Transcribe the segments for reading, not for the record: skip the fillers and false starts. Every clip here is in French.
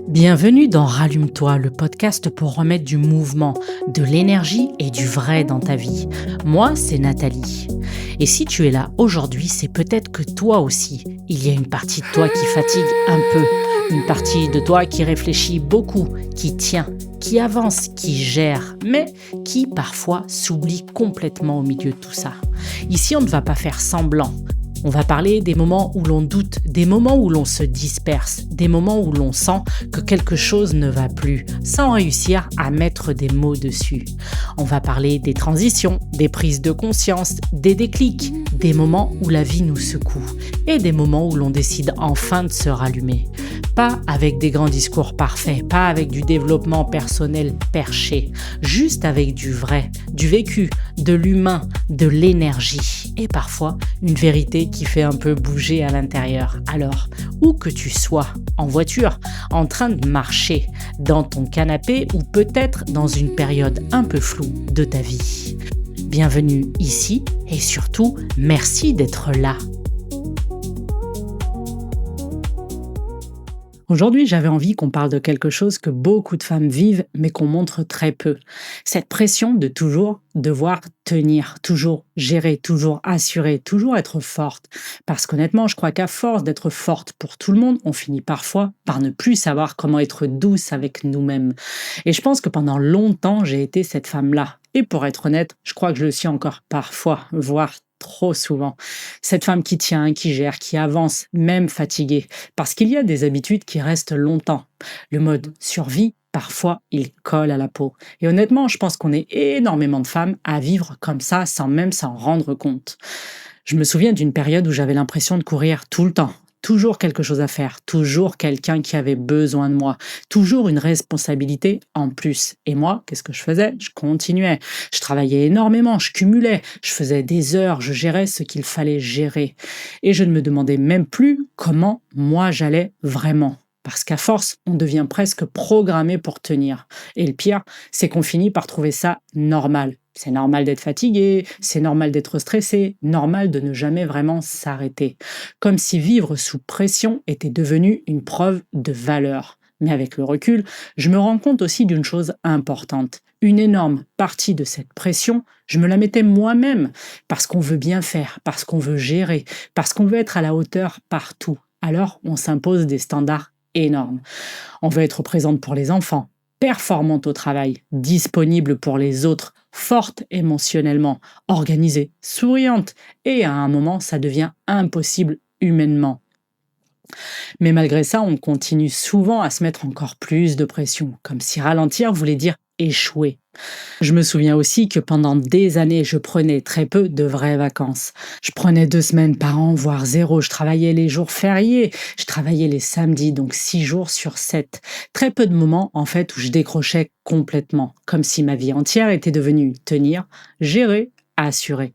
Bienvenue dans Rallume-toi, le podcast pour remettre du mouvement, de l'énergie et du vrai dans ta vie. Moi, c'est Nathalie. Et si tu es là aujourd'hui, c'est peut-être que toi aussi, il y a une partie de toi qui fatigue un peu, une partie de toi qui réfléchit beaucoup, qui tient, qui avance, qui gère, mais qui parfois s'oublie complètement au milieu de tout ça. Ici, on ne va pas faire semblant. On va parler des moments où l'on doute, des moments où l'on se disperse, des moments où l'on sent que quelque chose ne va plus, sans réussir à mettre des mots dessus. On va parler des transitions, des prises de conscience, des déclics, des moments où la vie nous secoue et des moments où l'on décide enfin de se rallumer. Pas avec des grands discours parfaits, pas avec du développement personnel perché, juste avec du vrai, du vécu, de l'humain, de l'énergie et parfois une vérité qui fait un peu bouger à l'intérieur. Alors, où que tu sois, en voiture, en train de marcher, dans ton canapé ou peut-être dans une période un peu floue de ta vie. Bienvenue ici et surtout, merci d'être là. Aujourd'hui, j'avais envie qu'on parle de quelque chose que beaucoup de femmes vivent, mais qu'on montre très peu. Cette pression de toujours devoir tenir, toujours gérer, toujours assurer, toujours être forte. Parce qu'honnêtement, je crois qu'à force d'être forte pour tout le monde, on finit parfois par ne plus savoir comment être douce avec nous-mêmes. Et je pense que pendant longtemps, j'ai été cette femme-là. Et pour être honnête, je crois que je le suis encore parfois, voire trop souvent. Cette femme qui tient, qui gère, qui avance, même fatiguée. Parce qu'il y a des habitudes qui restent longtemps. Le mode survie, parfois, il colle à la peau. Et honnêtement, je pense qu'on est énormément de femmes à vivre comme ça sans même s'en rendre compte. Je me souviens d'une période où j'avais l'impression de courir tout le temps. Toujours quelque chose à faire, toujours quelqu'un qui avait besoin de moi, toujours une responsabilité en plus. Et moi, qu'est-ce que je faisais? Je continuais. Je travaillais énormément, je cumulais, je faisais des heures, je gérais ce qu'il fallait gérer. Et je ne me demandais même plus comment moi j'allais vraiment. Parce qu'à force, on devient presque programmé pour tenir. Et le pire, c'est qu'on finit par trouver ça normal. C'est normal d'être fatigué, c'est normal d'être stressé, normal de ne jamais vraiment s'arrêter. Comme si vivre sous pression était devenu une preuve de valeur. Mais avec le recul, je me rends compte aussi d'une chose importante. Une énorme partie de cette pression, je me la mettais moi-même, parce qu'on veut bien faire, parce qu'on veut gérer, parce qu'on veut être à la hauteur partout. Alors, on s'impose des standards énormes. On veut être présente pour les enfants, performante au travail, disponible pour les autres, forte émotionnellement, organisée, souriante, et à un moment, ça devient impossible humainement. Mais malgré ça, on continue souvent à se mettre encore plus de pression, comme si ralentir voulait dire échouer. Je me souviens aussi que pendant des années, je prenais très peu de vraies vacances. Je prenais 2 semaines par an, voire zéro. Je travaillais les jours fériés, je travaillais les samedis, donc 6 jours sur 7. Très peu de moments, en fait, où je décrochais complètement, comme si ma vie entière était devenue tenir, gérer, assurer.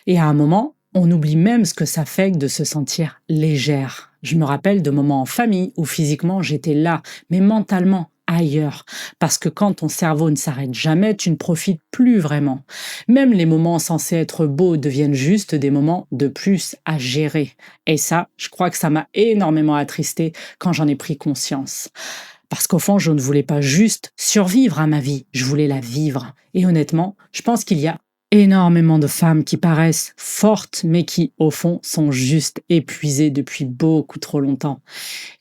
Et à un moment, on oublie même ce que ça fait que de se sentir légère. Je me rappelle de moments en famille où physiquement j'étais là, mais mentalement ailleurs. Parce que quand ton cerveau ne s'arrête jamais, tu ne profites plus vraiment. Même les moments censés être beaux deviennent juste des moments de plus à gérer. Et ça, je crois que ça m'a énormément attristée quand j'en ai pris conscience. Parce qu'au fond, je ne voulais pas juste survivre à ma vie, je voulais la vivre. Et honnêtement, je pense qu'il y a énormément de femmes qui paraissent fortes, mais qui, au fond, sont juste épuisées depuis beaucoup trop longtemps.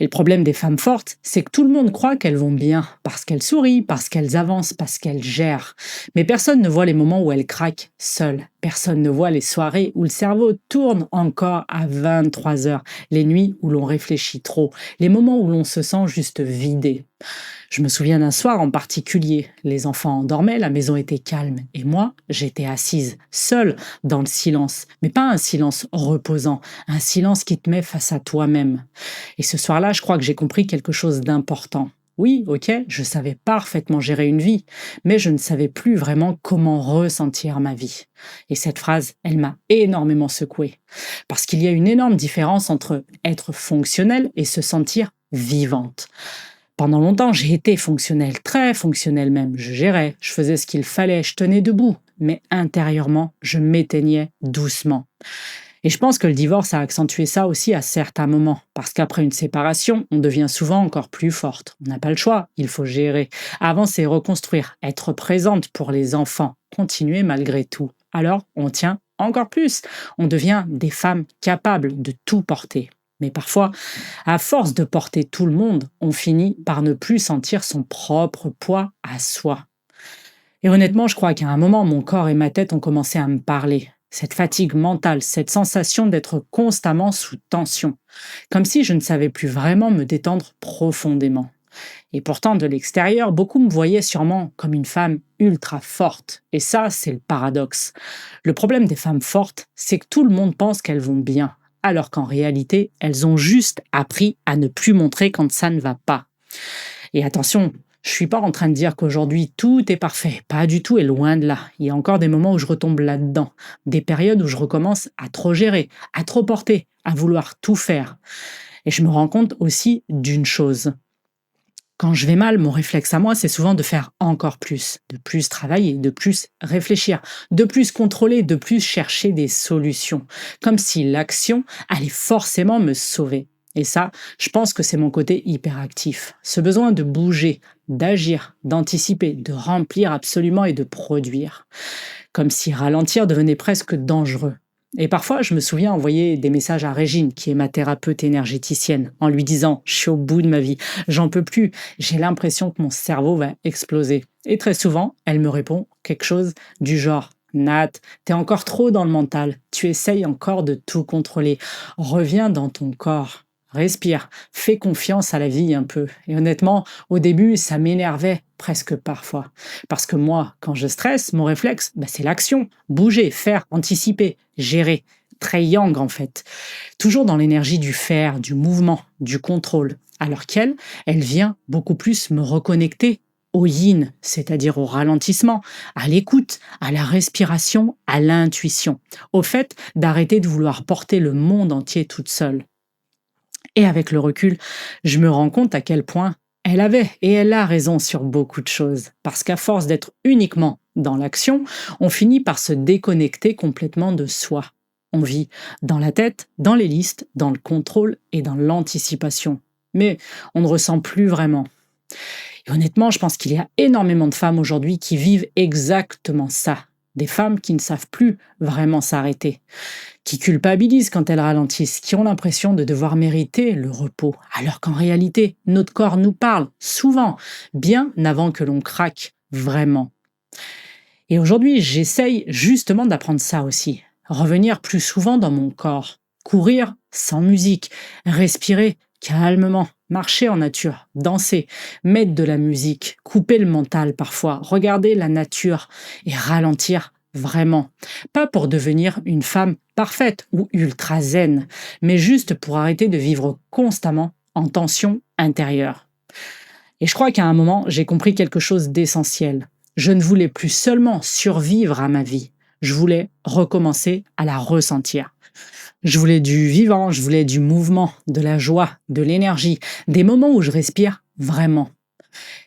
Et le problème des femmes fortes, c'est que tout le monde croit qu'elles vont bien, parce qu'elles sourient, parce qu'elles avancent, parce qu'elles gèrent. Mais personne ne voit les moments où elles craquent seules. Personne ne voit les soirées où le cerveau tourne encore à 23 heures, les nuits où l'on réfléchit trop, les moments où l'on se sent juste vidé. Je me souviens d'un soir en particulier. Les enfants dormaient, la maison était calme. Et moi, j'étais assise, seule, dans le silence. Mais pas un silence reposant, un silence qui te met face à toi-même. Et ce soir-là, je crois que j'ai compris quelque chose d'important. Oui, ok, je savais parfaitement gérer une vie, mais je ne savais plus vraiment comment ressentir ma vie. Et cette phrase, elle m'a énormément secouée. Parce qu'il y a une énorme différence entre être fonctionnelle et se sentir vivante. Pendant longtemps, j'ai été fonctionnelle, très fonctionnelle même. Je gérais, je faisais ce qu'il fallait, je tenais debout. Mais intérieurement, je m'éteignais doucement. Et je pense que le divorce a accentué ça aussi à certains moments, parce qu'après une séparation, on devient souvent encore plus forte. On n'a pas le choix, il faut gérer, avancer, reconstruire, être présente pour les enfants, continuer malgré tout. Alors, on tient encore plus. On devient des femmes capables de tout porter. Mais parfois, à force de porter tout le monde, on finit par ne plus sentir son propre poids à soi. Et honnêtement, je crois qu'à un moment, mon corps et ma tête ont commencé à me parler. Cette fatigue mentale, cette sensation d'être constamment sous tension. Comme si je ne savais plus vraiment me détendre profondément. Et pourtant, de l'extérieur, beaucoup me voyaient sûrement comme une femme ultra forte. Et ça, c'est le paradoxe. Le problème des femmes fortes, c'est que tout le monde pense qu'elles vont bien, alors qu'en réalité, elles ont juste appris à ne plus montrer quand ça ne va pas. Et attention, je suis pas en train de dire qu'aujourd'hui tout est parfait, pas du tout et loin de là. Il y a encore des moments où je retombe là-dedans, des périodes où je recommence à trop gérer, à trop porter, à vouloir tout faire. Et je me rends compte aussi d'une chose. Quand je vais mal, mon réflexe à moi, c'est souvent de faire encore plus, de plus travailler, de plus réfléchir, de plus contrôler, de plus chercher des solutions, comme si l'action allait forcément me sauver. Et ça, je pense que c'est mon côté hyperactif. Ce besoin de bouger, d'agir, d'anticiper, de remplir absolument et de produire. Comme si ralentir devenait presque dangereux. Et parfois, je me souviens envoyer des messages à Régine, qui est ma thérapeute énergéticienne, en lui disant « Je suis au bout de ma vie, j'en peux plus, j'ai l'impression que mon cerveau va exploser. » Et très souvent, elle me répond quelque chose du genre « Nat, t'es encore trop dans le mental, tu essayes encore de tout contrôler, reviens dans ton corps. » Respire, fais confiance à la vie un peu. Et honnêtement, au début, ça m'énervait presque parfois. Parce que moi, quand je stresse, mon réflexe, c'est l'action. Bouger, faire, anticiper, gérer. Très yang en fait. Toujours dans l'énergie du faire, du mouvement, du contrôle. Alors qu'elle, elle vient beaucoup plus me reconnecter au yin, c'est-à-dire au ralentissement, à l'écoute, à la respiration, à l'intuition. Au fait d'arrêter de vouloir porter le monde entier toute seule. Et avec le recul, je me rends compte à quel point elle avait et elle a raison sur beaucoup de choses. Parce qu'à force d'être uniquement dans l'action, on finit par se déconnecter complètement de soi. On vit dans la tête, dans les listes, dans le contrôle et dans l'anticipation. Mais on ne ressent plus vraiment. Et honnêtement, je pense qu'il y a énormément de femmes aujourd'hui qui vivent exactement ça. Des femmes qui ne savent plus vraiment s'arrêter, qui culpabilisent quand elles ralentissent, qui ont l'impression de devoir mériter le repos, alors qu'en réalité, notre corps nous parle souvent, bien avant que l'on craque vraiment. Et aujourd'hui, j'essaye justement d'apprendre ça aussi, revenir plus souvent dans mon corps, courir sans musique, respirer calmement, marcher en nature, danser, mettre de la musique, couper le mental parfois, regarder la nature et ralentir vraiment. Pas pour devenir une femme parfaite ou ultra zen, mais juste pour arrêter de vivre constamment en tension intérieure. Et je crois qu'à un moment, j'ai compris quelque chose d'essentiel. Je ne voulais plus seulement survivre à ma vie, je voulais recommencer à la ressentir. Je voulais du vivant, je voulais du mouvement, de la joie, de l'énergie, des moments où je respire vraiment.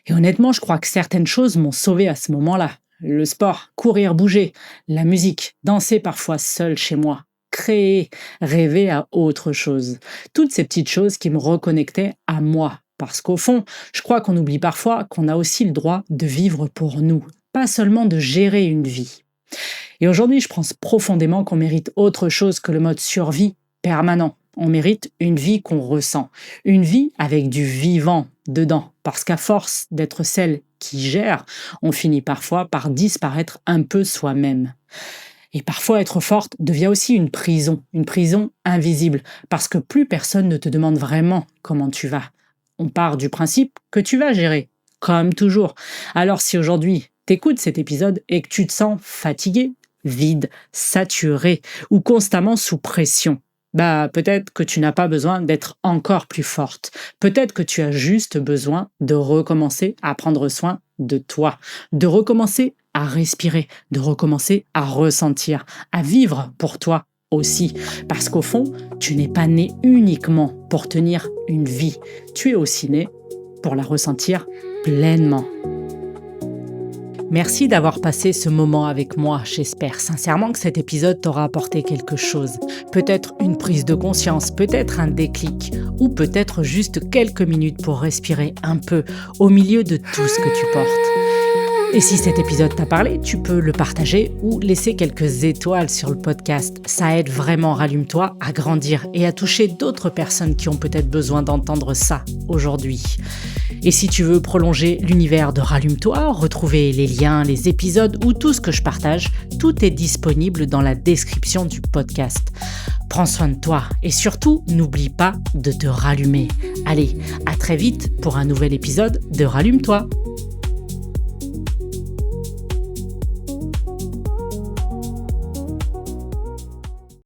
Et honnêtement, je crois que certaines choses m'ont sauvée à ce moment-là. Le sport, courir, bouger, la musique, danser parfois seul chez moi, créer, rêver à autre chose. Toutes ces petites choses qui me reconnectaient à moi. Parce qu'au fond, je crois qu'on oublie parfois qu'on a aussi le droit de vivre pour nous, pas seulement de gérer une vie. Et aujourd'hui, je pense profondément qu'on mérite autre chose que le mode survie permanent. On mérite une vie qu'on ressent, une vie avec du vivant dedans. Parce qu'à force d'être celle qui gère, on finit parfois par disparaître un peu soi-même. Et parfois, être forte devient aussi une prison invisible, parce que plus personne ne te demande vraiment comment tu vas. On part du principe que tu vas gérer, comme toujours. Alors si aujourd'hui, t'écoutes cet épisode et que tu te sens fatigué, vide, saturé ou constamment sous pression, peut-être que tu n'as pas besoin d'être encore plus forte. Peut-être que tu as juste besoin de recommencer à prendre soin de toi, de recommencer à respirer, de recommencer à ressentir, à vivre pour toi aussi. Parce qu'au fond, tu n'es pas né uniquement pour tenir une vie. Tu es aussi né pour la ressentir pleinement. Merci d'avoir passé ce moment avec moi. J'espère sincèrement que cet épisode t'aura apporté quelque chose. Peut-être une prise de conscience, peut-être un déclic, ou peut-être juste quelques minutes pour respirer un peu au milieu de tout ce que tu portes. Et si cet épisode t'a parlé, tu peux le partager ou laisser quelques étoiles sur le podcast. Ça aide vraiment Rallume-toi à grandir et à toucher d'autres personnes qui ont peut-être besoin d'entendre ça aujourd'hui. Et si tu veux prolonger l'univers de Rallume-toi, retrouver les liens, les épisodes ou tout ce que je partage, tout est disponible dans la description du podcast. Prends soin de toi et surtout, n'oublie pas de te rallumer. Allez, à très vite pour un nouvel épisode de Rallume-toi.